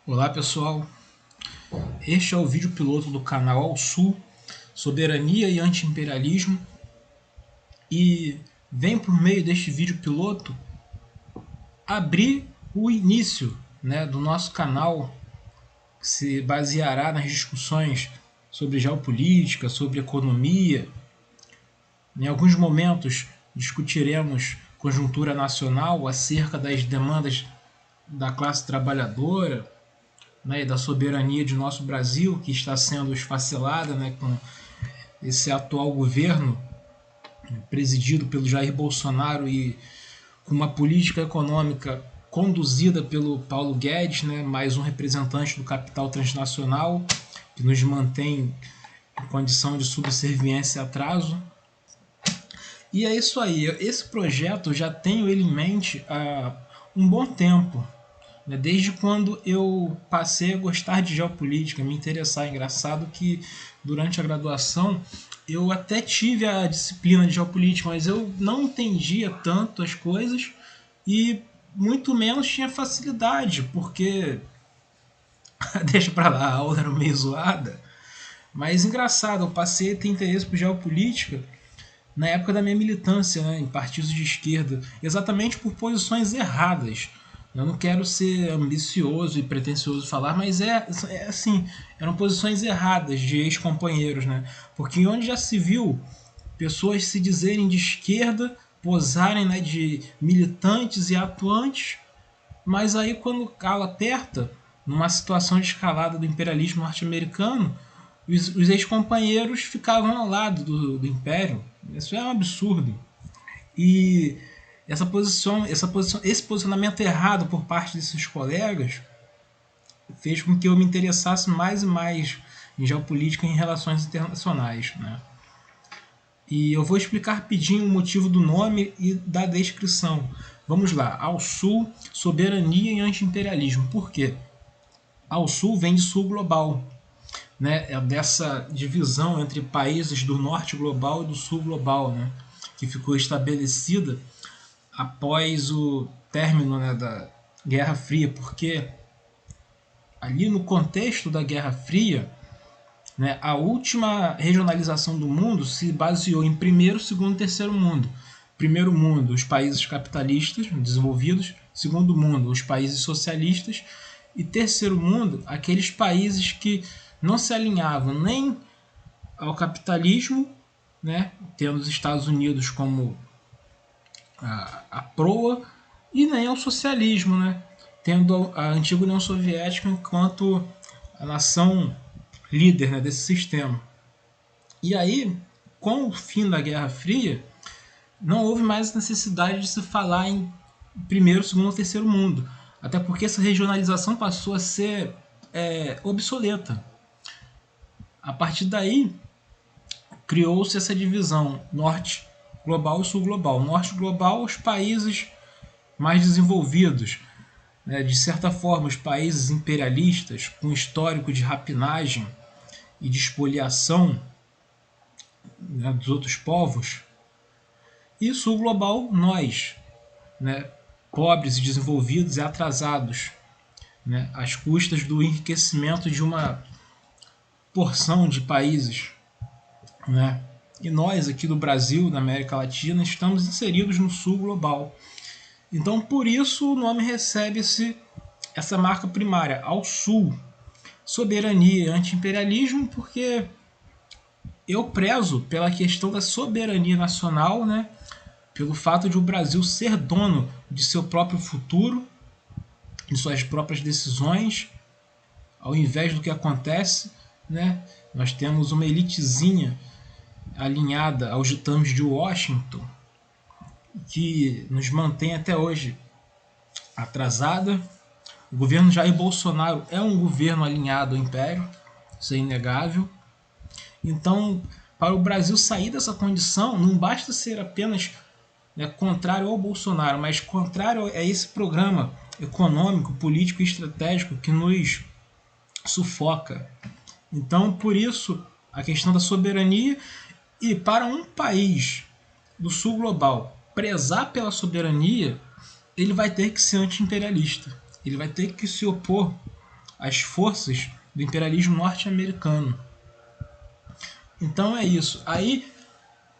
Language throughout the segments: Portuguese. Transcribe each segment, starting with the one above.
Olá pessoal, este é o vídeo piloto do canal Ao Sul, Soberania e Anti-Imperialismo, e vem por meio deste vídeo piloto abrir o início, do nosso canal, que se baseará nas discussões sobre geopolítica, sobre economia. Em alguns momentos discutiremos conjuntura nacional acerca das demandas da classe trabalhadora, e da soberania de nosso Brasil, que está sendo esfacelada com esse atual governo presidido pelo Jair Bolsonaro e com uma política econômica conduzida pelo Paulo Guedes, mais um representante do capital transnacional que nos mantém em condição de subserviência e atraso. E é isso aí, esse projeto eu já tenho ele em mente há um bom tempo, desde quando eu passei a gostar de geopolítica, me interessar. É engraçado que durante a graduação eu até tive a disciplina de geopolítica, mas eu não entendia tanto as coisas e muito menos tinha facilidade, porque deixa pra lá, a aula era meio zoada. Mas engraçado, eu passei a ter interesse por geopolítica na época da minha militância, em partidos de esquerda, exatamente por posições erradas. Eu não quero ser ambicioso e pretensioso falar, mas é assim, eram posições erradas de ex-companheiros, Porque onde já se viu pessoas se dizerem de esquerda, posarem, de militantes e atuantes, mas aí quando o calo aperta, numa situação de escalada do imperialismo norte-americano, os ex-companheiros ficavam ao lado do império. Isso é um absurdo. E esse posicionamento errado por parte desses colegas fez com que eu me interessasse mais e mais em geopolítica e em relações internacionais. E eu vou explicar rapidinho o motivo do nome e da descrição. Vamos lá. Ao Sul, soberania e anti-imperialismo. Por quê? Ao Sul vem de Sul global. É dessa divisão entre países do Norte global e do Sul global, que ficou estabelecida após o término da Guerra Fria, porque ali no contexto da Guerra Fria, a última regionalização do mundo se baseou em primeiro, segundo e terceiro mundo. Primeiro mundo, os países capitalistas desenvolvidos. Segundo mundo, os países socialistas. E terceiro mundo, aqueles países que não se alinhavam nem ao capitalismo, tendo os Estados Unidos como a proa, e nem ao socialismo, tendo a antiga União Soviética enquanto a nação líder, desse sistema. E aí, com o fim da Guerra Fria, não houve mais necessidade de se falar em primeiro, segundo ou terceiro mundo, até porque essa regionalização passou a ser obsoleta. A partir daí, criou-se essa divisão norte global e sul global. Norte global, os países mais desenvolvidos, de certa forma, os países imperialistas com histórico de rapinagem e de espoliação, dos outros povos. E sul global, nós, pobres e desenvolvidos e atrasados, às custas do enriquecimento de uma porção de países, E nós aqui do Brasil, na América Latina, estamos inseridos no sul global. Então, por isso, o nome recebe essa marca primária, ao sul. Soberania e anti-imperialismo, porque eu prezo pela questão da soberania nacional, pelo fato de o Brasil ser dono de seu próprio futuro, de suas próprias decisões, ao invés do que acontece, nós temos uma elitezinha alinhada aos ditames de Washington, que nos mantém até hoje atrasada. O governo Jair Bolsonaro é um governo alinhado ao império, isso é inegável. Então, para o Brasil sair dessa condição, não basta ser apenas contrário ao Bolsonaro, mas contrário a esse programa econômico, político e estratégico que nos sufoca. Então, por isso, a questão da soberania. E para um país do sul global prezar pela soberania, ele vai ter que ser anti-imperialista. Ele vai ter que se opor as forças do imperialismo norte-americano. Então é isso. Aí,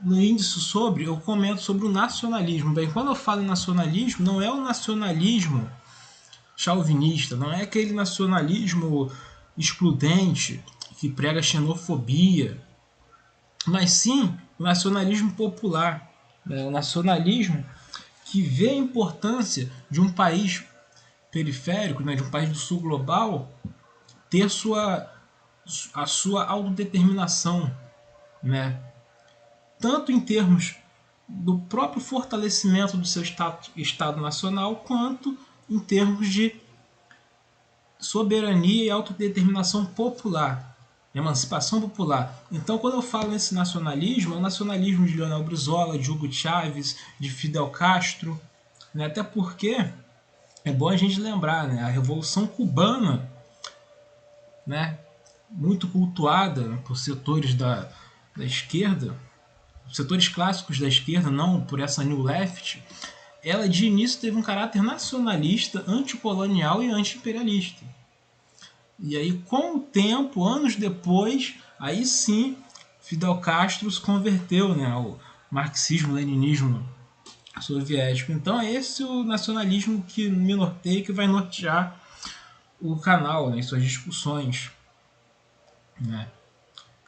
no índice eu comento sobre o nacionalismo. Bem, quando eu falo em nacionalismo, não é o nacionalismo chauvinista, não é aquele nacionalismo excludente que prega xenofobia, mas sim o nacionalismo popular, né? O nacionalismo que vê a importância de um país periférico, né, de um país do sul global, ter a sua autodeterminação, né? Tanto em termos do próprio fortalecimento do seu Estado nacional, quanto em termos de soberania e autodeterminação popular, emancipação popular. Então, quando eu falo nesse nacionalismo, é o nacionalismo de Leonel Brizola, de Hugo Chávez, de Fidel Castro, né? Até porque é bom a gente lembrar, né? A Revolução Cubana, né? Muito cultuada por setores da esquerda, setores clássicos da esquerda, não por essa New Left, ela de início teve um caráter nacionalista, anticolonial e anti-imperialista. E aí, com o tempo, anos depois, aí sim, Fidel Castro se converteu, né, ao marxismo-leninismo soviético. Então é esse o nacionalismo que me norteia, que vai nortear o canal, né, em suas discussões, né.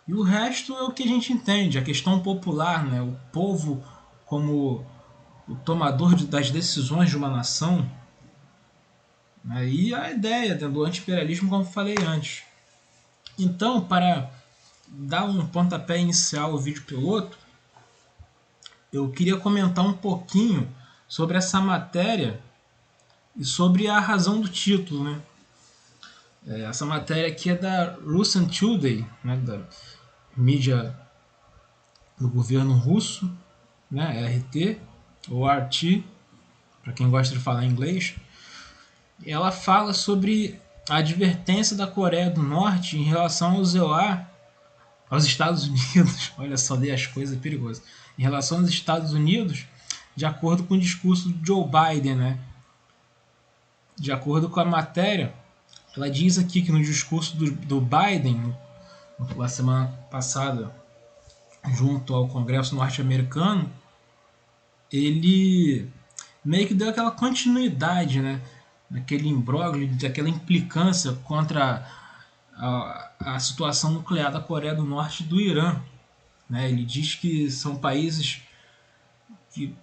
E o resto é o que a gente entende, a questão popular, né, o povo como o tomador das decisões de uma nação, né, e a ideia do anti-imperialismo, como falei antes. Então, para dar um pontapé inicial ao vídeo piloto, eu queria comentar um pouquinho sobre essa matéria e sobre a razão do título, né? Essa matéria aqui é da Russian Today, né, da mídia do governo russo, né, RT ou RT, para quem gosta de falar inglês. Ela fala sobre a advertência da Coreia do Norte em relação ao zelar aos Estados Unidos. Olha só, dei as coisas perigosas. Em relação aos Estados Unidos, de acordo com o discurso de Joe Biden, né? De acordo com a matéria, ela diz aqui que no discurso do Biden, na semana passada, junto ao Congresso norte-americano, ele meio que deu aquela continuidade, né? Naquele imbróglio, daquela implicância contra a situação nuclear da Coreia do Norte e do Irã. Né? Ele diz que são países que,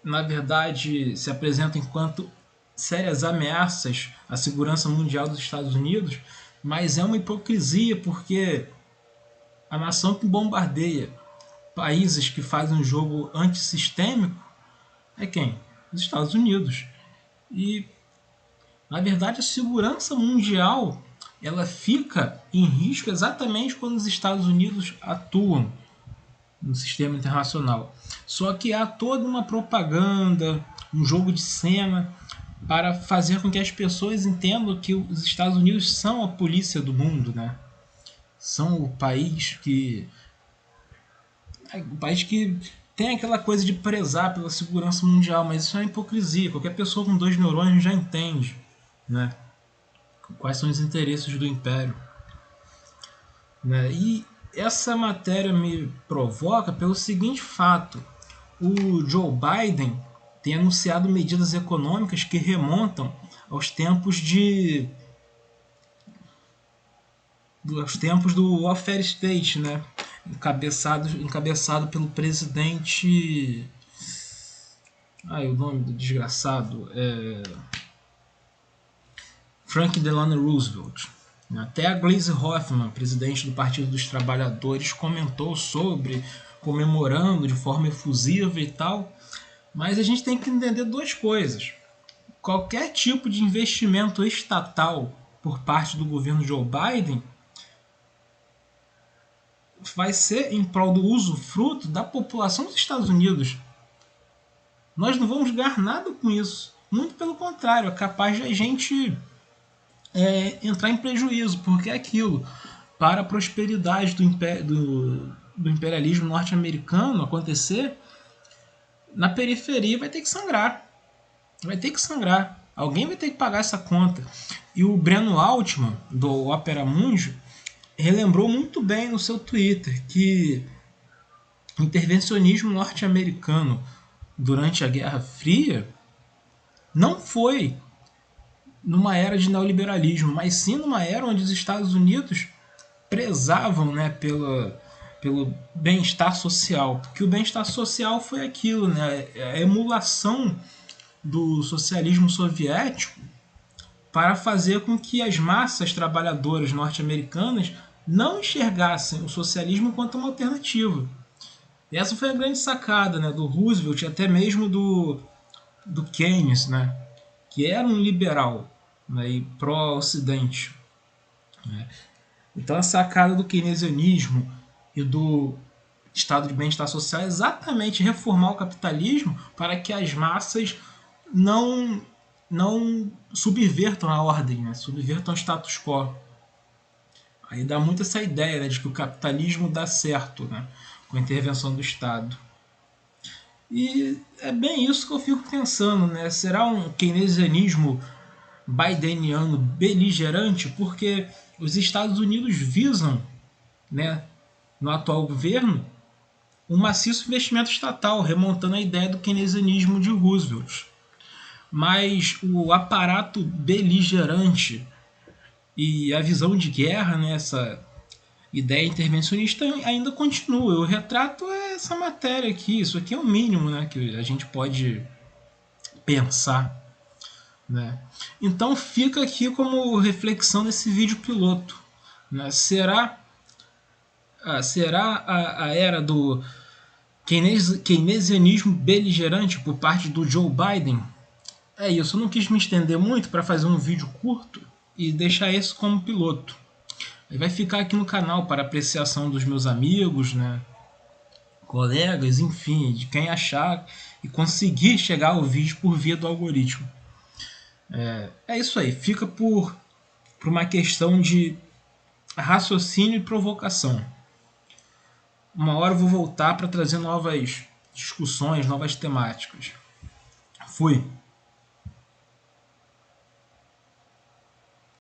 na verdade, se apresentam enquanto sérias ameaças à segurança mundial dos Estados Unidos, mas é uma hipocrisia, porque a nação que bombardeia países que fazem um jogo antissistêmico é quem? Os Estados Unidos. E, na verdade, a segurança mundial ela fica em risco exatamente quando os Estados Unidos atuam no sistema internacional. Só que há toda uma propaganda, um jogo de cena para fazer com que as pessoas entendam que os Estados Unidos são a polícia do mundo, né? São o país que tem aquela coisa de prezar pela segurança mundial, mas isso é uma hipocrisia. Qualquer pessoa com 2 neurônios já entende, né? Quais são os interesses do império, né? E essa matéria me provoca pelo seguinte fato: o Joe Biden tem anunciado medidas econômicas que remontam aos tempos do welfare state, né? Encabeçado pelo presidente, o nome do desgraçado é Franklin Delano Roosevelt. Até a Gleisi Hoffmann, presidente do Partido dos Trabalhadores, comentou sobre, comemorando de forma efusiva e tal. Mas a gente tem que entender duas coisas. Qualquer tipo de investimento estatal por parte do governo Joe Biden vai ser em prol do usufruto da população dos Estados Unidos. Nós não vamos ganhar nada com isso. Muito pelo contrário, é capaz de a gente entrar em prejuízo, porque é aquilo. Para a prosperidade do imperialismo norte-americano acontecer, na periferia vai ter que sangrar. Vai ter que sangrar. Alguém vai ter que pagar essa conta. E o Breno Altman, do Opera Mundi, relembrou muito bem no seu Twitter que o intervencionismo norte-americano durante a Guerra Fria não foi numa era de neoliberalismo, mas sim numa era onde os Estados Unidos prezavam, né, pelo bem-estar social, porque o bem-estar social foi aquilo, né, a emulação do socialismo soviético para fazer com que as massas trabalhadoras norte-americanas não enxergassem o socialismo enquanto uma alternativa. E essa foi a grande sacada, né, do Roosevelt e até mesmo do Keynes, né, que era um liberal, né, e pró-ocidente. Né. Então a sacada do keynesianismo e do estado de bem-estar social é exatamente reformar o capitalismo para que as massas não não subvertam a ordem, né? Subvertam o status quo. Aí dá muito essa ideia, né, de que o capitalismo dá certo, né, com a intervenção do Estado. E é bem isso que eu fico pensando, né? Será um keynesianismo bideniano beligerante? Porque os Estados Unidos visam, né, no atual governo, um maciço investimento estatal, remontando a ideia do keynesianismo de Roosevelt. Mas o aparato beligerante e a visão de guerra, né, essa ideia intervencionista ainda continua. Eu retrato essa matéria aqui, isso aqui é o mínimo, né, que a gente pode pensar. Né? Então fica aqui como reflexão nesse vídeo piloto. Né? Será a era do keynesianismo beligerante por parte do Joe Biden? É isso, eu não quis me estender muito para fazer um vídeo curto e deixar isso como piloto. Ele vai ficar aqui no canal para apreciação dos meus amigos, né, colegas, enfim, de quem achar e conseguir chegar ao vídeo por via do algoritmo. É isso aí, fica por uma questão de raciocínio e provocação. Uma hora eu vou voltar para trazer novas discussões, novas temáticas. Fui.